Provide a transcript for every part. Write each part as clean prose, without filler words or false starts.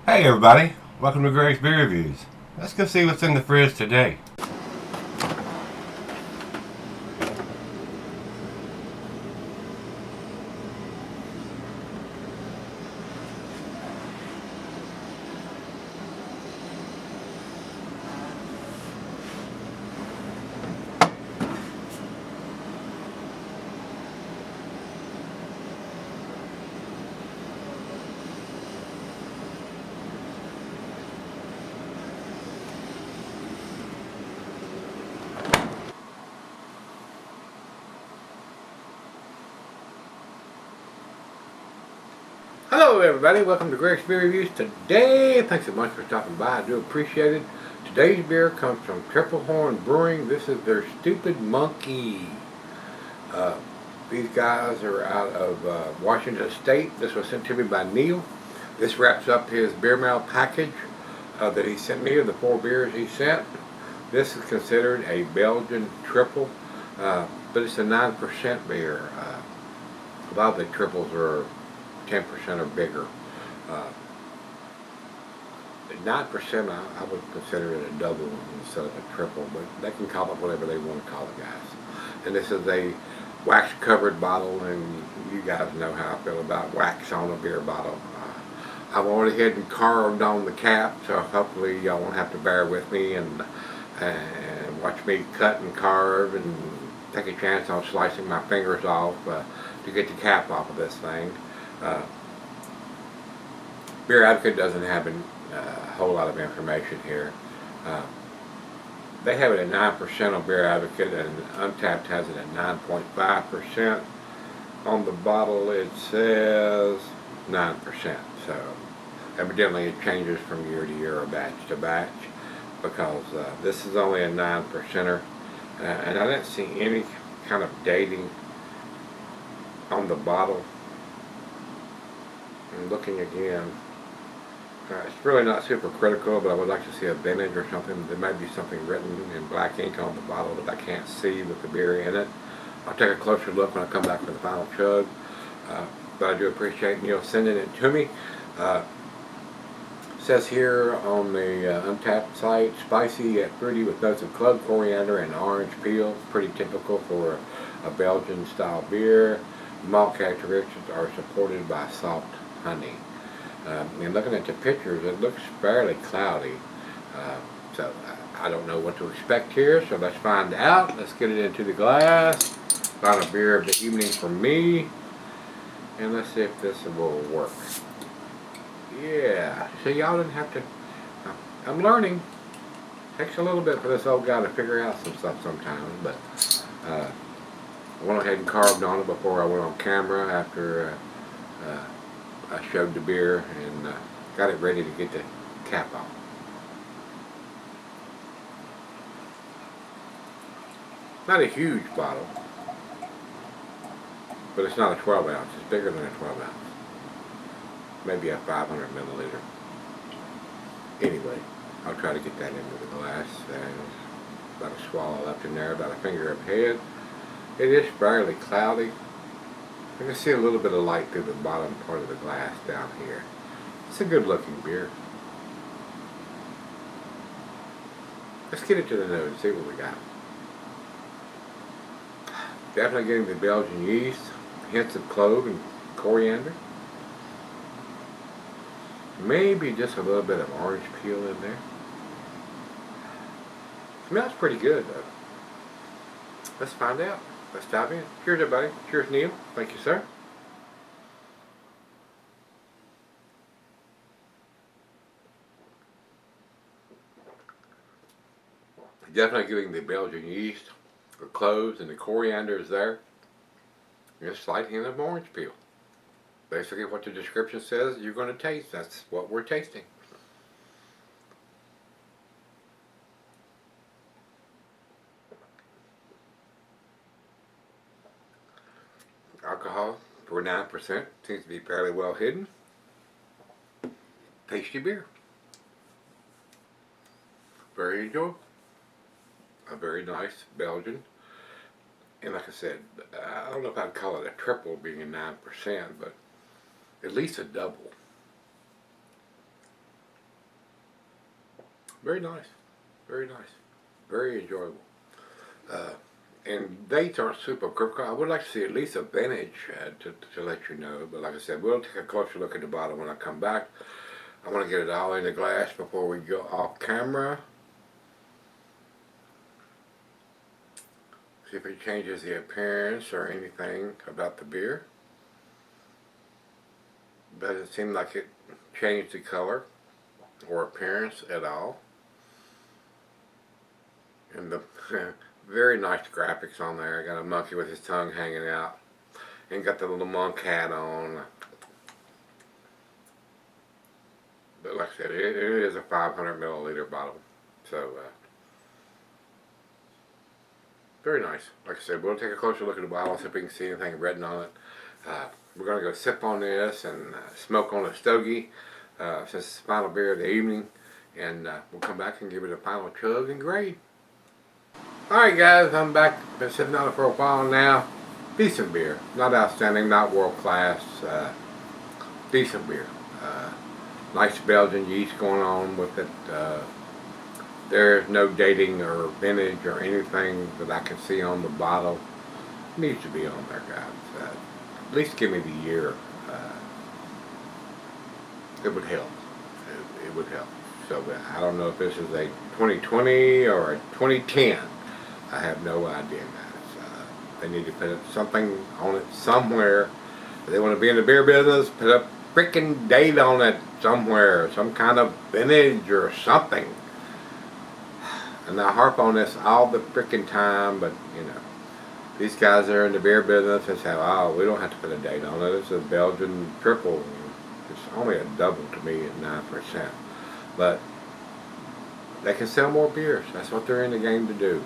Hey everybody, welcome to Gregsbeerreviews. Let's go see what's in the fridge today. Hello everybody, welcome to Gregsbeerreviews. Today, thanks so much for stopping by, I do appreciate it. Today's beer comes from Triplehorn Brewing. This is their Stupid Monkey. These guys are out of Washington State. This was sent to me by Neil. This wraps up his beer mail package that he sent me of the 4 beers he sent. This is considered a Belgian Triple, but it's a 9% beer. A lot of the triples are 10% or bigger. 9% I would consider it a double instead of a triple, but they can call it whatever they want to call it, guys. And this is a wax covered bottle, and you guys know how I feel about wax on a beer bottle. I've already ahead and carved on the cap, so hopefully y'all won't have to bear with me and watch me cut and carve and take a chance on slicing my fingers off to get the cap off of this thing. Beer Advocate doesn't have a whole lot of information here. They have it at 9% on Beer Advocate, and Untapped has it at 9.5%. On the bottle it says 9%, so evidently it changes from year to year or batch to batch, because this is only a 9%er, and I didn't see any kind of dating on the bottle. And looking again, it's really not super critical, but I would like to see a vintage or something. There might be something written in black ink on the bottle that I can't see with the beer in it. I'll take a closer look when I come back for the final chug. But I do appreciate Neil sending it to me. It says here on the Untapped site, spicy yet fruity with notes of club coriander and orange peel. Pretty typical for a Belgian style beer. Malt characteristics are supported by soft honey. And looking at the pictures, it looks fairly cloudy. So I don't know what to expect here, so let's find out. Let's get it into the glass. Final beer of the evening for me. And let's see if this will work. Yeah, so y'all didn't have to, I'm learning. Takes a little bit for this old guy to figure out some stuff sometimes, but I went ahead and carved on it before I went on camera after I showed the beer and got it ready to get the cap off. Not a huge bottle, but it's not a 12 ounce. It's bigger than a 12 ounce. Maybe a 500 milliliter. Anyway, I'll try to get that into the glass. About a swallow left in there, about a finger of head. It is fairly cloudy. I can see a little bit of light through the bottom part of the glass down here. It's a good looking beer. Let's get it to the nose and see what we got. Definitely getting the Belgian yeast, hints of clove and coriander. Maybe just a little bit of orange peel in there. Smells pretty good though. Let's find out. Let's dive in. Cheers everybody. Cheers Neil. Thank you sir. Definitely getting the Belgian yeast, the cloves and the coriander is there. And a slight hint of orange peel. Basically what the description says you're going to taste. That's what we're tasting. Alcohol for 9%. Seems to be fairly well hidden. Tasty beer. Very enjoyable. A very nice Belgian. And like I said, I don't know if I'd call it a triple being a 9%, but at least a double. Very nice. Very nice. Very enjoyable. And dates aren't super critical. I would like to see at least a vintage to let you know. But like I said, we'll take a closer look at the bottle when I come back. I want to get it all in the glass before we go off camera. See if it changes the appearance or anything about the beer. Doesn't seem like it changed the color or appearance at all. And the very nice graphics on there. Got a monkey with his tongue hanging out, and got the little monk hat on. But like I said, it is a 500 milliliter bottle, so very nice. Like I said, we'll take a closer look at the bottle, see if we can see anything written on it. We're gonna go sip on this and smoke on a stogie since it's the final beer of the evening, and we'll come back and give it a final chug and grade. Alright guys, I'm back. Been sitting on it for a while now. Decent beer. Not outstanding, not world class. Decent beer. Nice Belgian yeast going on with it. There's no dating or vintage or anything that I can see on the bottle. It needs to be on there, guys. At least give me the year. It would help. It would help. So I don't know if this is a 2020 or a 2010. I have no idea, guys. They need to put something on it somewhere. If they want to be in the beer business, put a freaking date on it somewhere. Some kind of vintage or something. And I harp on this all the freaking time, but, you know, these guys that are in the beer business, they say, oh, we don't have to put a date on it. It's a Belgian Tripel. It's only a double to me at 9%. But they can sell more beers. That's what they're in the game to do.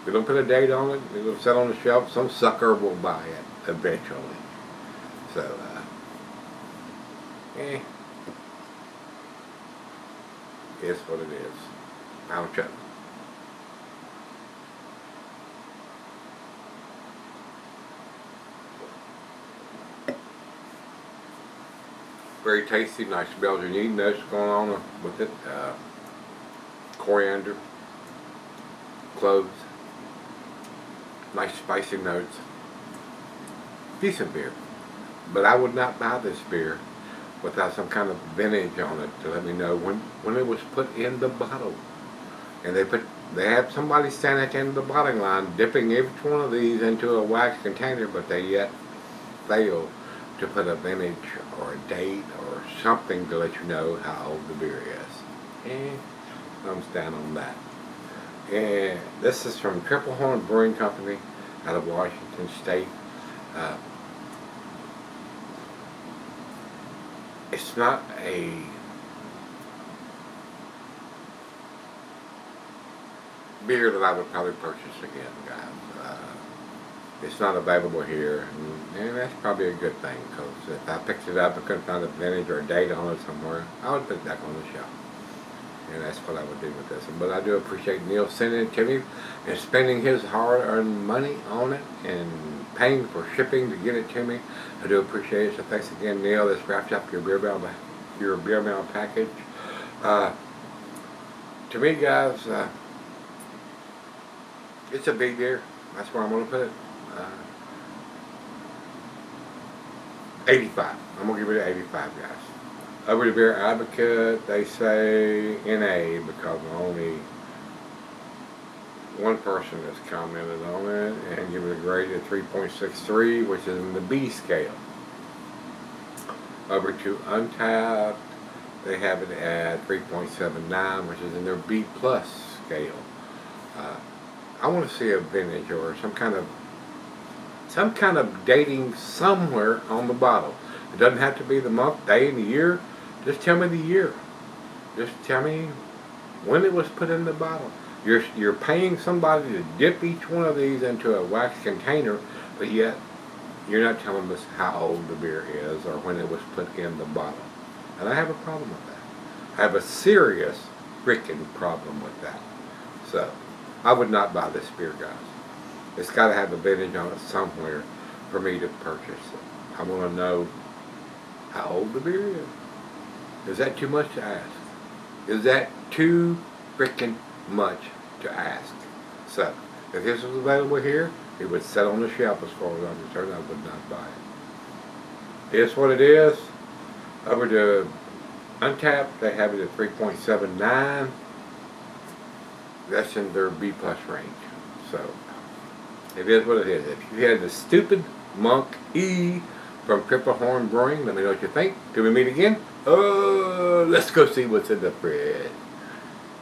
If we don't put a date on it, it'll sit on the shelf. Some sucker will buy it eventually. So, it's what it is. Final check. Very tasty, nice Belgian yeast notes going on with it. Coriander, cloves, nice spicy notes. Decent beer. But I would not buy this beer without some kind of vintage on it to let me know when it was put in the bottle. And they have somebody standing at the end of the bottling line dipping each one of these into a wax container, but they yet fail to put a vintage or a date or something to let you know how old the beer is. And thumbs down on that. And this is from Triplehorn Brewing Company out of Washington State. It's not a beer that I would probably purchase again, guys. It's not available here, and that's probably a good thing, because if I picked it up and couldn't find a vintage or a date on it somewhere, I would put it back on the shelf. And that's what I would do with this one. But I do appreciate Neil sending it to me and spending his hard-earned money on it and paying for shipping to get it to me. I do appreciate it. So thanks again, Neil. This wraps up your beer mail package. To me, guys, it's a big beer. That's where I'm going to put it. 85. I'm going to give it an 85, guys. Over to Beer Advocate, they say NA because only one person has commented on it, and give it a grade of 3.63, which is in the B scale. Over to Untapped, they have it at 3.79, which is in their B plus scale. I want to see a vintage or some kind of dating somewhere on the bottle. It doesn't have to be the month, day, and the year. Just tell me the year. Just tell me when it was put in the bottle. You're paying somebody to dip each one of these into a wax container, but yet you're not telling us how old the beer is or when it was put in the bottle. And I have a problem with that. I have a serious freaking problem with that. So, I would not buy this beer, guys. It's got to have a vintage on it somewhere for me to purchase it. I want to know how old the beer is. Is that too much to ask? Is that too freaking much to ask? So, if this was available here, it would sit on the shelf as far as I'm concerned. I would not buy it. It's what it is. Over to Untapped, they have it at 3.79. That's in their B plus range. So, it is what it is. If you had the stupid Monk E from Triplehorn Brewing, let me know what you think. Till we meet again, let's go see what's in the fridge.